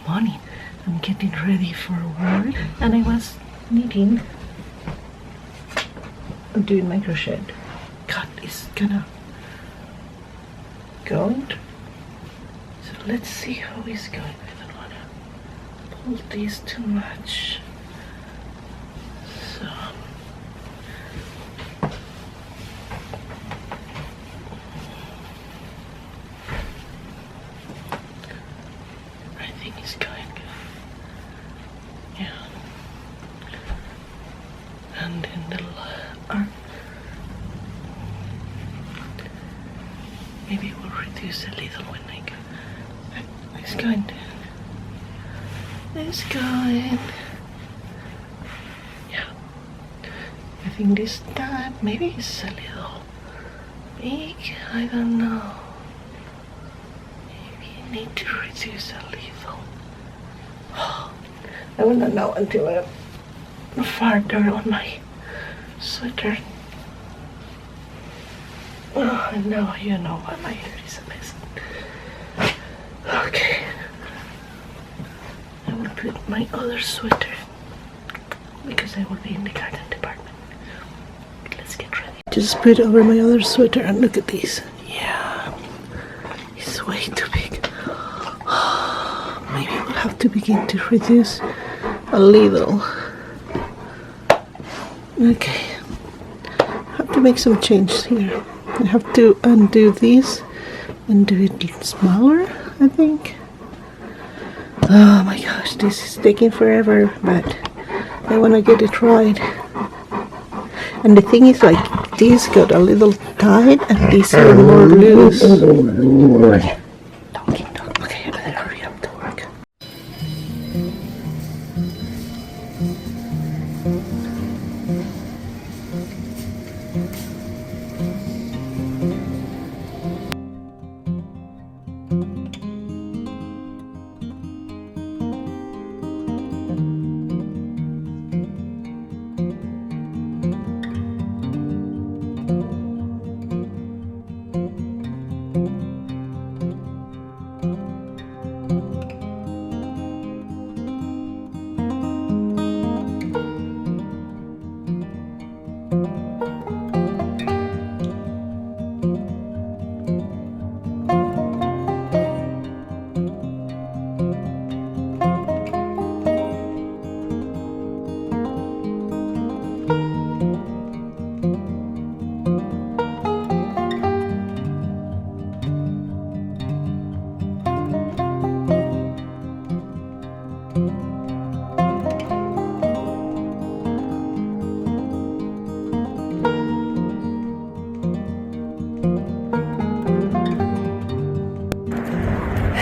morning. I'm getting ready for work, and I was knitting. I'm doing my crochet. God, it's gonna go. So let's see how it's going. I don't wanna pull this too much. So I think it's going good. Yeah. And then the arm. Maybe we'll reduce a little when I go. It's going down. It's going. Yeah. I think this time maybe it's a little big. I don't know. Maybe I need to reduce a little. I will not know until I'm farther on my sweater. Oh, and now you know why my hair is a mess. Okay. I will put my other sweater because I will be in the garden department. Let's get ready. Just put over my other sweater and look at this. Yeah. It's way too big. Maybe we'll have to begin to reduce a little. Okay. I have to make some changes here. I have to undo this and do it smaller, I think. Oh my gosh, this is taking forever, but I want to get it right. And the thing is, like, this got a little tight and this is more loose. Talking. Okay, I better hurry up to work.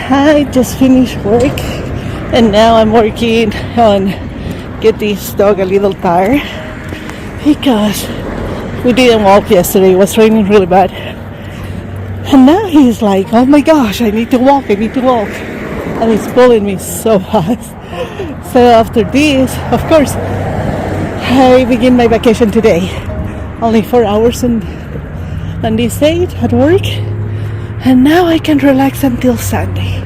I just finished work and now I'm working on get this dog a little tired because we didn't walk yesterday. It was raining really bad, and now he's like, oh my gosh, I need to walk, and he's pulling me so fast. So after this, of course, I begin my vacation today. Only 4 hours on this date at work, and now I can relax until Sunday.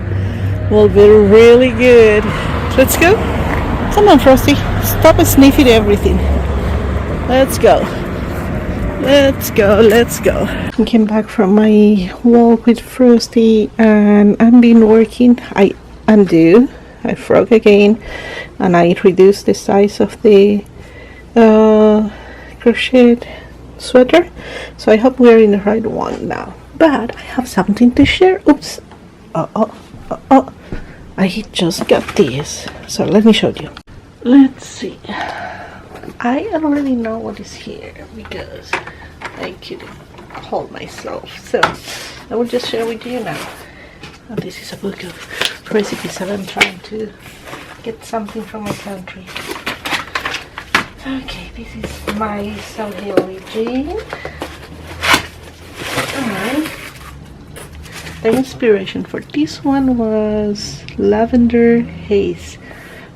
Will be really good. Let's go. Come on, Frosty. Stop sniffing everything. Let's go. I came back from my walk with Frosty and I've been working. I frog again, and I reduced the size of the crocheted sweater. So I hope we're in the right one now. But I have something to share. Oops. I just got this. So let me show you. Let's see. I already know what is here because I couldn't hold myself. So I will just share with you now. This is a book of recipes and I'm trying to get something from my country. Okay, this is my Saudi origin. Alright. The inspiration for this one was Lavender Haze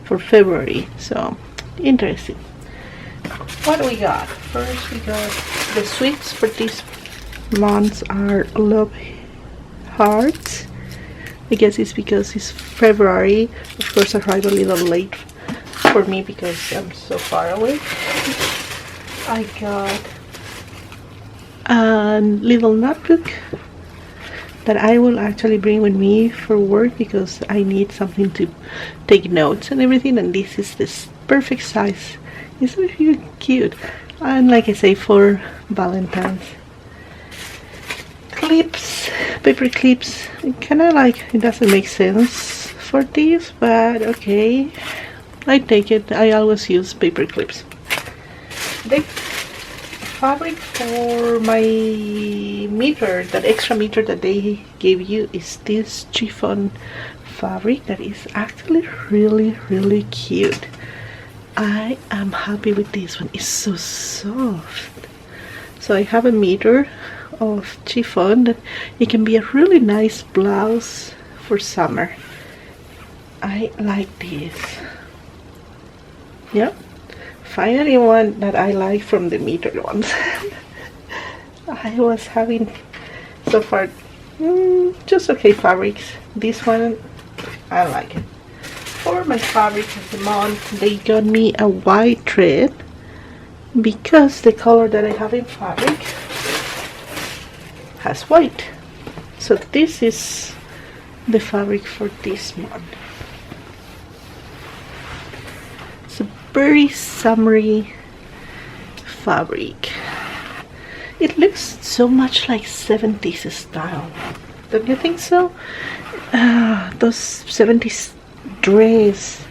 for February. So, interesting. What do we got? First we got the sweets for this month are Love Hearts, I guess it's because it's February. Of course, I arrived a little late for me because I'm so far away. I got a little notebook that I will actually bring with me for work because I need something to take notes and everything, and this is this perfect size. It's really cute, and like I say, for Valentine's. Clips, paper clips, kind of like, it doesn't make sense for this, but okay, I take it. I always use paper clips. The fabric for my meter, that extra meter that they gave you, is this chiffon fabric that is actually really cute. I am happy with this one. It's so soft. So I have a meter of chiffon that it can be a really nice blouse for summer. I like this. Yep, finally one that I like from the meter ones. I was having so far just okay fabrics. This one I like it. For my fabric of the month, they got me a white thread because the color that I have in fabric has white. So this is the fabric for this month. It's a very summery fabric. It looks so much like 70s style. Don't you think so? Those 70s dress,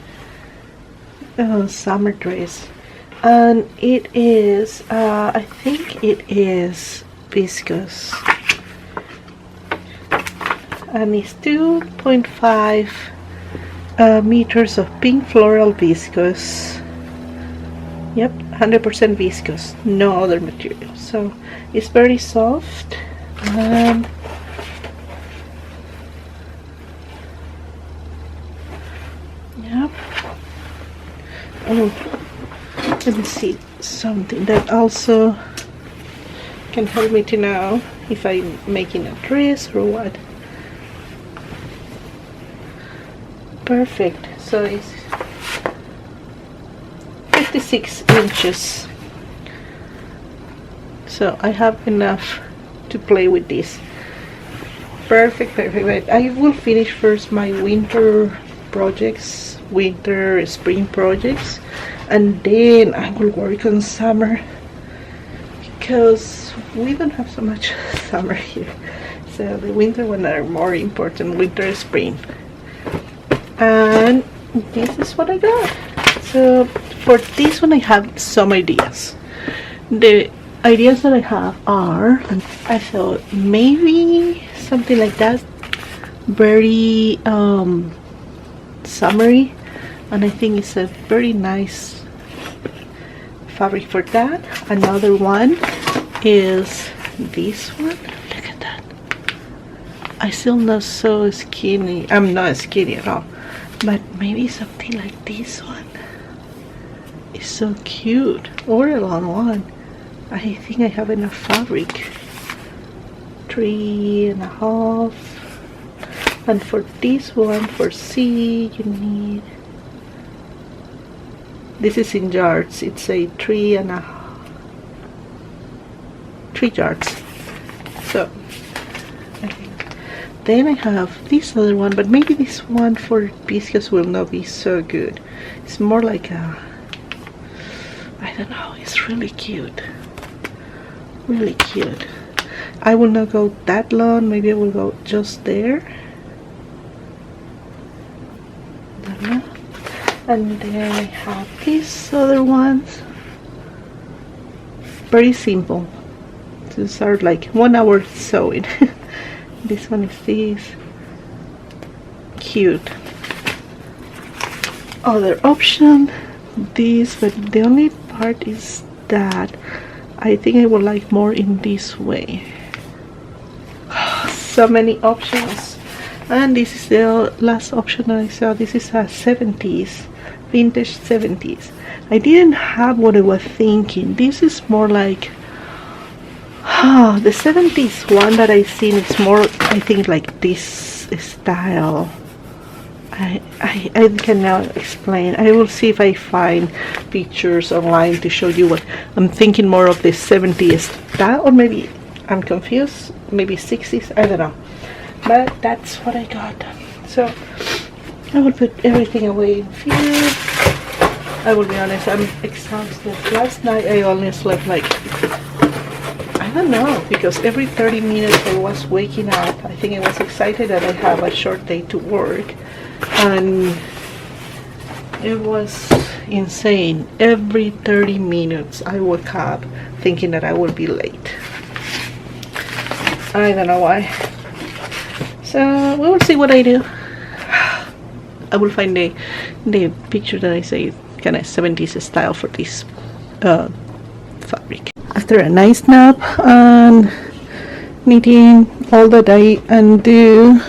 summer dress. And it is, I think it is viscose. And it's 2.5 meters of pink floral viscose. Yep, 100% viscose, no other material. So it's very soft, and yep. Oh, let me see something that also can help me to know if I'm making a dress or what. Perfect. So it's 56 inches. So I have enough to play with this. Perfect. I will finish first my winter projects, spring projects, and then I will work on summer because we don't have so much summer here. So the winter ones are more important, winter, spring. And this is what I got. So for this one I have some ideas. The ideas that I have are, I thought maybe something like that, very summery, and I think it's a very nice fabric for that. Another one is this one. Look at that. I still not so skinny. I'm not skinny at all. But maybe something like this one is so cute, or a long one. I think I have enough fabric. 3.5. And for this one, for C, you need, this is in yards, it's a 3.5, 3 yards. So then I have this other one, but maybe this one for viscose will not be so good. It's more like a, I don't know, it's really cute. Really cute. I will not go that long, maybe I will go just there. And then I have these other ones. Very simple. These are like 1 hour sewing. This one is this. Cute. Other option, this, but the only part is that I think I would like more in this way. So many options. And this is the last option I saw. This is a 70s, vintage 70s. I didn't have what I was thinking. This is more like the 70s one that I seen. It's more, I think, like this style. I cannot explain. I will see if I find pictures online to show you what I'm thinking. More of the 70s style, or maybe I'm confused, maybe 60s, I don't know, but that's what I got. So I will put everything away in here. I will be honest, I'm exhausted. Last night I only slept like, I don't know, because every 30 minutes I was waking up. I think I was excited that I have a short day to work, and it was insane. Every 30 minutes I woke up thinking that I would be late. I don't know why. So we will see what I do. I will find the picture that I say kind of 70s style for this fabric. After a nice nap and knitting all that I undo,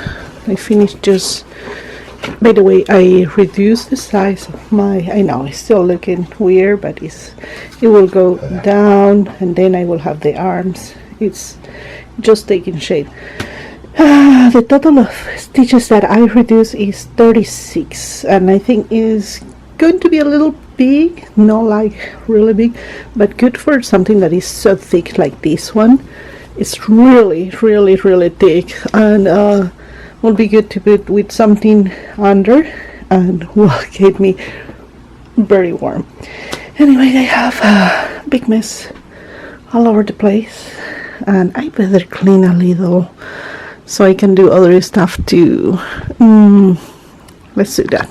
I finished just, by the way, I reduced the size of my, I know it's still looking weird, but it will go down, and then I will have the arms. It's just taking shape. The total of stitches that I reduced is 36, and I think is going to be a little big, not like really big, but good for something that is so thick like this one. It's really thick, and will be good to put with something under, and will keep me very warm. Anyway, I have a big mess all over the place, and I better clean a little so I can do other stuff too. Let's do that.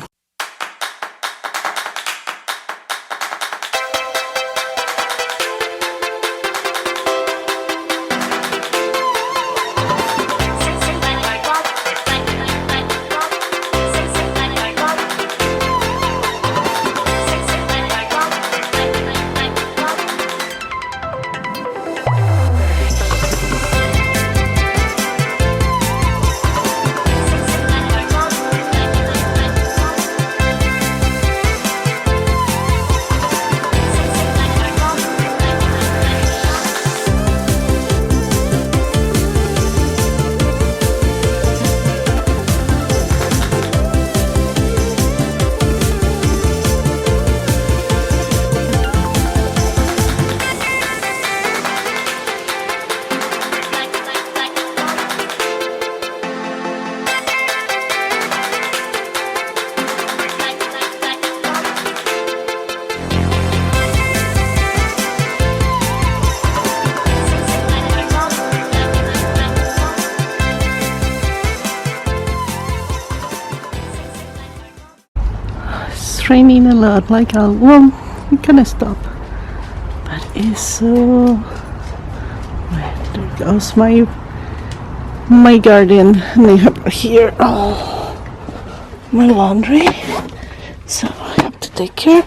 It's raining a lot, like well, it kind of stop, but it's so. There goes my garden, and I have here my laundry, so I have to take care,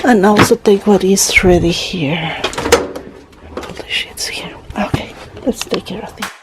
and also take what is ready here. Put the sheets here. Okay, let's take care of these.